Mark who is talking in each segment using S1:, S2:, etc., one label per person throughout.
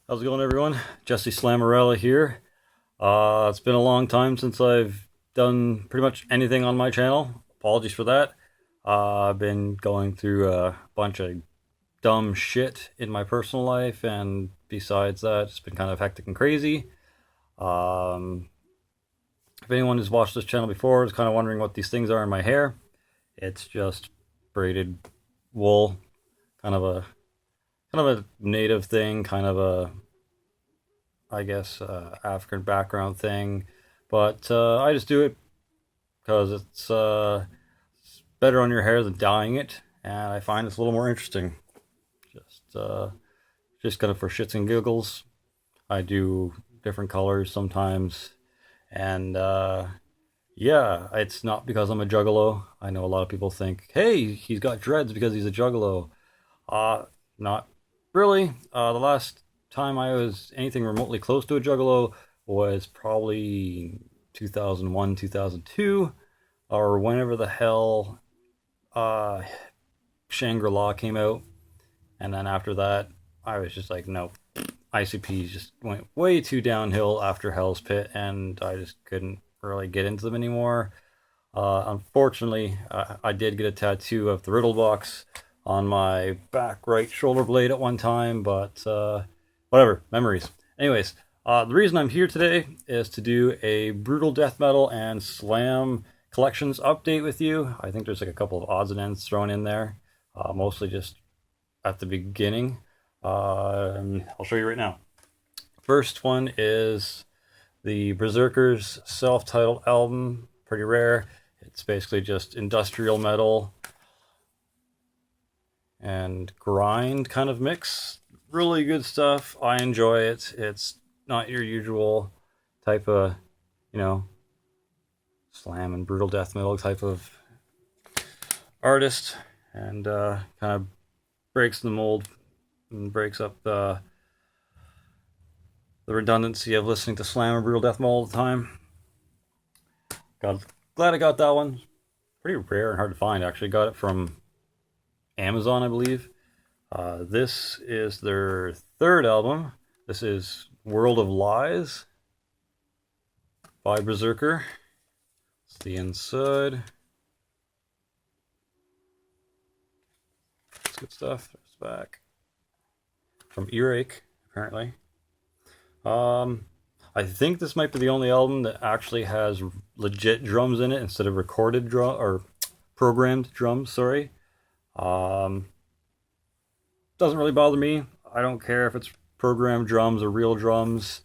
S1: How's it going, everyone? Jesse Slamorella here. It's been a long time since I've done pretty much anything on my channel. Apologies for that. I've been going through a bunch of dumb shit in my personal life, and besides that, it's been kind of hectic and crazy. Um, if anyone has watched this channel before is kind of wondering what these things are in my hair, it's just braided wool, kind of a native thing, kind of a African background thing, but I just do it because it's better on your hair than dyeing it, and I find it's a little more interesting. Just, uh, just kind of for shits and giggles. I do different colors sometimes, and yeah, it's not because I'm a juggalo. I know a lot of people think, hey, he's got dreads because he's a juggalo. Not really. The last time I was anything remotely close to a juggalo was probably 2001, 2002, or whenever the hell uh, Shangri-La came out. And then after that, I was just like, no, ICPs just went way too downhill after Hell's Pit, and I just couldn't really get into them anymore. Unfortunately, I did get a tattoo of the Riddle Box on my back right shoulder blade at one time, but whatever, memories. Anyways, the reason I'm here today is to do a brutal death metal and slam collections update with you. I think there's like a couple of odds and ends thrown in there, mostly just at the beginning. I'll show you right now. First one is the Berserkers self-titled album, pretty rare. It's basically just industrial metal and grind kind of mix. Really good stuff. I enjoy it. It's not your usual type of, slam and brutal death metal type of artist, and kind of breaks the mold and breaks up the redundancy of listening to slam and brutal death metal all the time. Glad I got that one. Pretty rare and hard to find, actually. Got it from Amazon, I believe. This is their third album. This is World of Lies by Berserker. It's the inside. It's good stuff. There's back. From Earache, apparently. I think this might be the only album that actually has legit drums in it instead of recorded drum or programmed drums. Sorry. Doesn't really bother me. I don't care if it's programmed drums or real drums.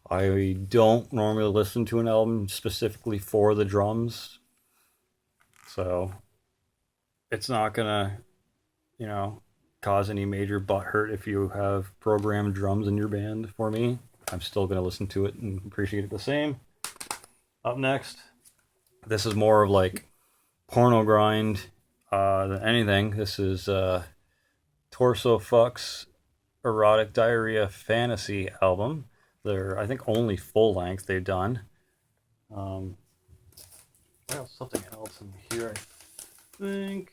S1: I don't normally listen to an album specifically for the drums, so it's not gonna, cause any major butt hurt if you have programmed drums in your band. For me, I'm still gonna listen to it and appreciate it the same. Up next, this is more of like porno grind than anything. This is Torso Fuck's Erotic Diarrhea Fantasy album. They're, I think, only full length they've done. Well, something else in here, I think.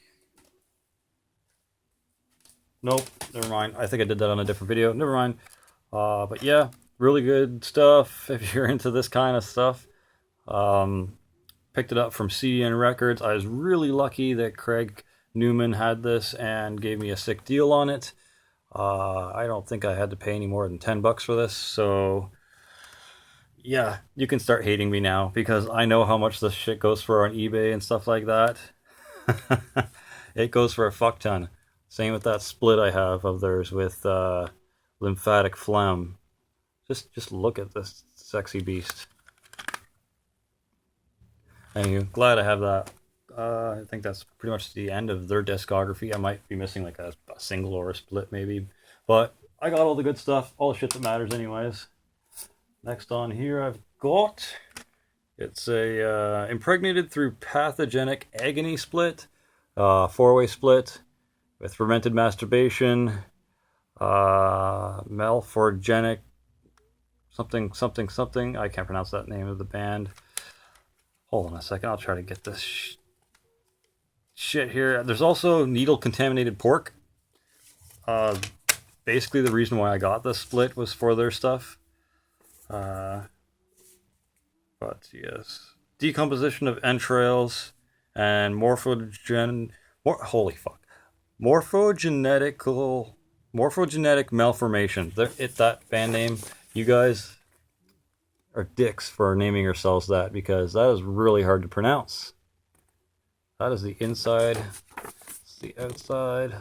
S1: Nope, never mind. I think I did that on a different video. Never mind. But yeah, really good stuff if you're into this kind of stuff. Picked it up from CDN Records. I was really lucky that Craig Newman had this and gave me a sick deal on it. I don't think I had to pay any more than $10 for this, so yeah, you can start hating me now because I know how much this shit goes for on eBay and stuff like that. It goes for a fuck ton. Same with that split I have of theirs with Lymphatic Phlegm. Just look at this sexy beast. Anyway, glad I have that. I think that's pretty much the end of their discography. I might be missing like a single or a split maybe, but I got all the good stuff, all the shit that matters anyways. Next on here I've got, it's a Impregnated Through Pathogenic Agony split, 4-way split with Fermented Masturbation, Malforgenic something something something. I can't pronounce that name of the band. Hold on a second, I'll try to get this shit here. There's also Needle Contaminated Pork. basically the reason why I got this split was for their stuff. But yes, decomposition of entrails and holy fuck, morphogenetical morphogenetic malformation. That band name. You guys are dicks for naming yourselves that, because that is really hard to pronounce. That is the inside. It's the outside.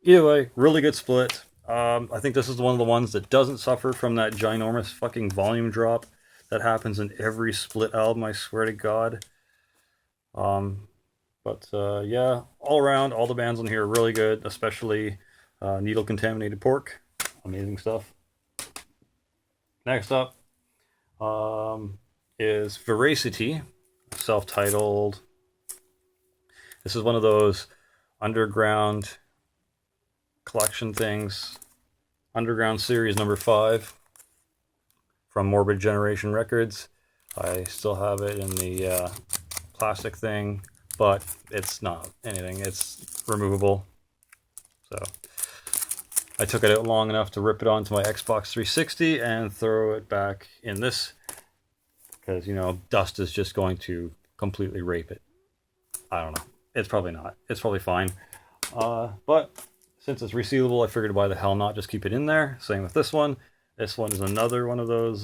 S1: Either way, really good split. I think this is one of the ones that doesn't suffer from that ginormous fucking volume drop that happens in every split album, I swear to God. Yeah, all around, all the bands on here are really good, especially Needle Contaminated Pork. Amazing stuff. Next up is Veracity, self-titled. This is one of those underground collection things. Underground Series number 5 from Morbid Generation Records. I still have it in the plastic thing, but it's not anything. It's removable. So I took it out long enough to rip it onto my Xbox 360 and throw it back in this, because, you know, dust is just going to completely rape it. I don't know. It's probably not. It's probably fine. But since it's resealable, I figured why the hell not just keep it in there. Same with this one. This one is another one of those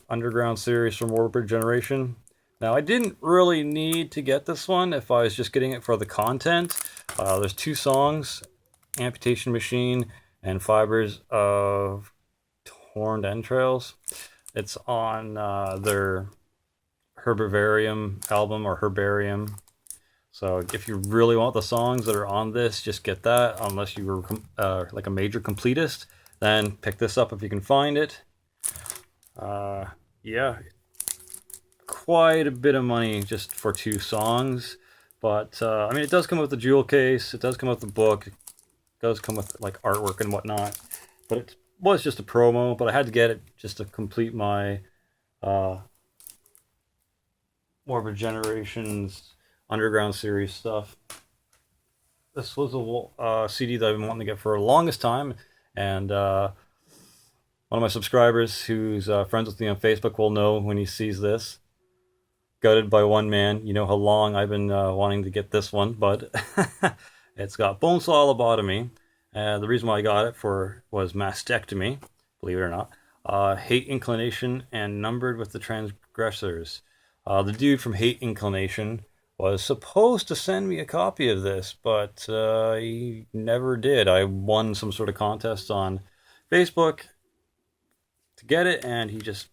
S1: Underground Series from Morbid Generation. Now, I didn't really need to get this one if I was just getting it for the content. There's 2 songs, Amputation Machine and Fibers of Torn Entrails. It's on their Herbivarium album, or Herbarium. So if you really want the songs that are on this, just get that. Unless you were like a major completist, then pick this up if you can find it. Yeah, quite a bit of money just for 2 songs. But I mean, it does come with the jewel case. It does come with the book. It does come with like artwork and whatnot. But it was just a promo. But I had to get it just to complete my Morbid Generations Underground Series stuff. This was a CD that I've been wanting to get for the longest time, and one of my subscribers who's friends with me on Facebook will know when he sees this. Gutted by One Man. You know how long I've been wanting to get this one, but it's got Bonesaw Lobotomy. The reason why I got it was Mastectomy, believe it or not. Hate Inclination and Numbered with the Transgressors. The dude from Hate Inclination was supposed to send me a copy of this, but he never did. I won some sort of contest on Facebook to get it, and he just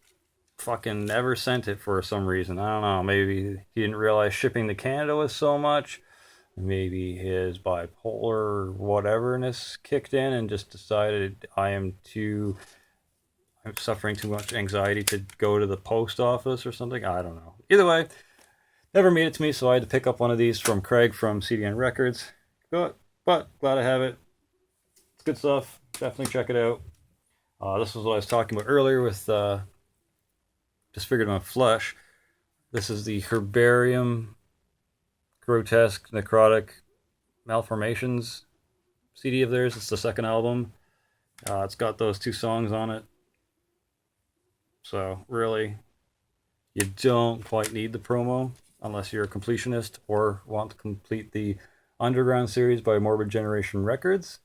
S1: fucking never sent it for some reason. I don't know. Maybe he didn't realize shipping to Canada was so much. Maybe his bipolar whateverness kicked in and just decided I'm suffering too much anxiety to go to the post office or something. I don't know. Either way, never made it to me, so I had to pick up one of these from Craig from CDN Records. But glad I have it. It's good stuff. Definitely check it out. This was what I was talking about earlier with Disfigured My Flesh. This is the Herbarium Grotesque Necrotic Malformations CD of theirs. It's the second album. It's got those 2 songs on it. So really, you don't quite need the promo unless you're a completionist or want to complete the Underground Series by Morbid Generation Records.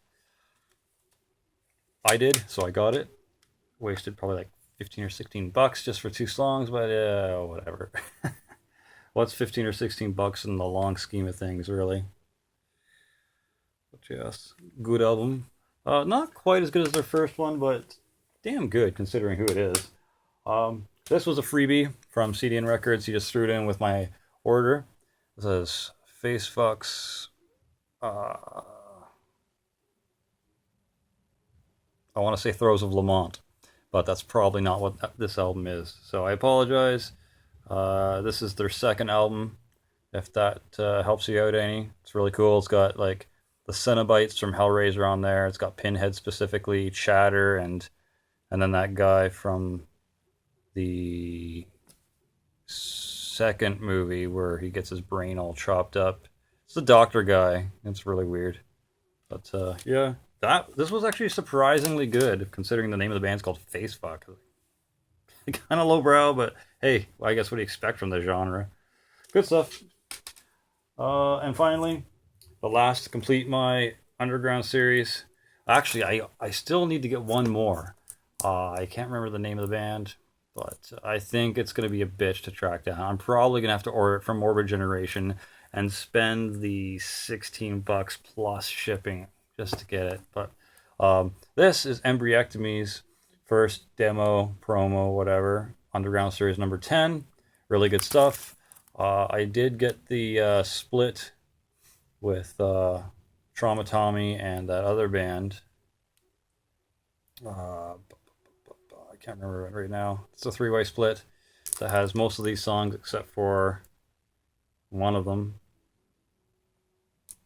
S1: I did, so I got it. Wasted probably like 15 or 16 bucks just for 2 songs, but whatever. What's 15 or 16 bucks in the long scheme of things, really? But yes, good album. Not quite as good as their first one, but damn good considering who it is. This was a freebie from CDN Records. He just threw it in with my order. This is Face Fucks. I want to say Throes of Lamont, but that's probably not what this album is. So I apologize. This is their second album, if that helps you out any. It's really cool. It's got like the Cenobites from Hellraiser on there. It's got Pinhead specifically, Chatter, and then that guy from the second movie where he gets his brain all chopped up. It's the doctor guy. It's really weird. But yeah, this was actually surprisingly good considering the name of the band's called Facefuck. Kind of lowbrow, but hey, well, I guess what do you expect from the genre? Good stuff. And finally, the last to complete my underground series. Actually, I still need to get one more. I can't remember the name of the band, but I think it's going to be a bitch to track down. I'm probably going to have to order it from Morbid Generation and spend the 16 bucks plus shipping just to get it. But this is Embryectomy's first demo, promo, whatever, Underground Series number 10. Really good stuff. I did get the split with Trauma Tommy and that other band. I can't remember it right now. It's a three-way split that has most of these songs except for one of them.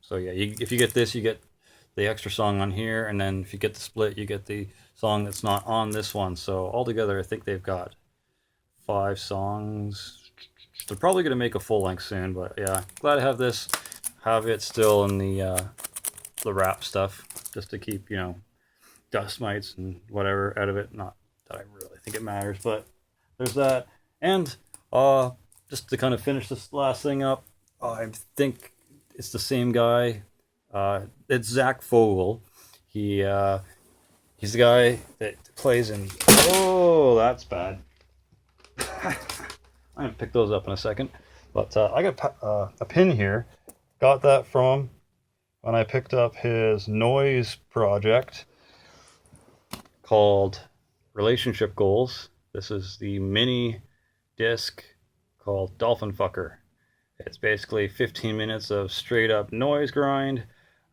S1: So yeah, if you get this, you get the extra song on here, and then if you get the split, you get the song that's not on this one. So altogether, I think they've got 5 songs. They're probably going to make a full length soon, but yeah, glad to have this. Have it still in the wrap stuff, just to keep, you know, dust mites and whatever out of it. Not that I really think it matters, but there's that. And just to kind of finish this last thing up, I think it's the same guy. It's Zach Fogel. He's the guy that plays in. Oh, that's bad. I'm gonna pick those up in a second. But I got a pin here. Got that from him when I picked up his noise project called Relationship Goals. This is the mini disc called Dolphin Fucker. It's basically 15 minutes of straight up noise grind.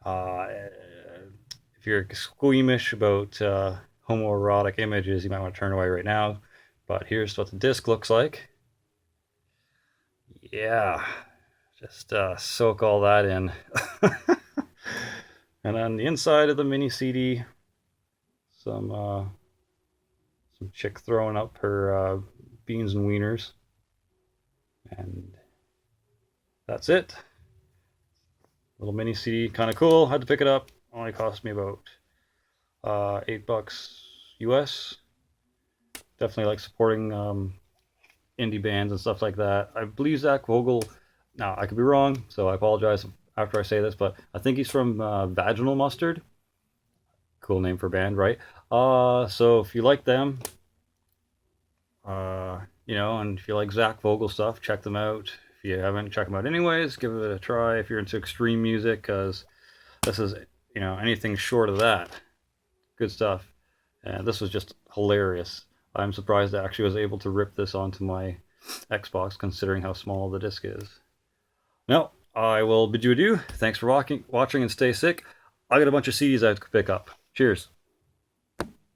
S1: If you're squeamish about homoerotic images, you might want to turn away right now. But here's what the disc looks like. Yeah, just soak all that in. And on the inside of the mini CD, some chick throwing up her beans and wieners. And that's it. Little mini CD, kind of cool. Had to pick it up. Only cost me about $8 US. Definitely like supporting indie bands and stuff like that. I believe Zach Vogel. Now I could be wrong, so I apologize after I say this, but I think he's from Vaginal Mustard. Cool name for a band, right? So if you like them, you know, and if you like Zach Vogel stuff, check them out. If you haven't, check them out anyways. Give it a try if you're into extreme music, because this is, you know, anything short of that. Good stuff. And this was just hilarious. I'm surprised I actually was able to rip this onto my Xbox, considering how small the disc is. Now, I will bid you adieu. Thanks for watching and stay sick. I got a bunch of CDs I have to pick up. Cheers.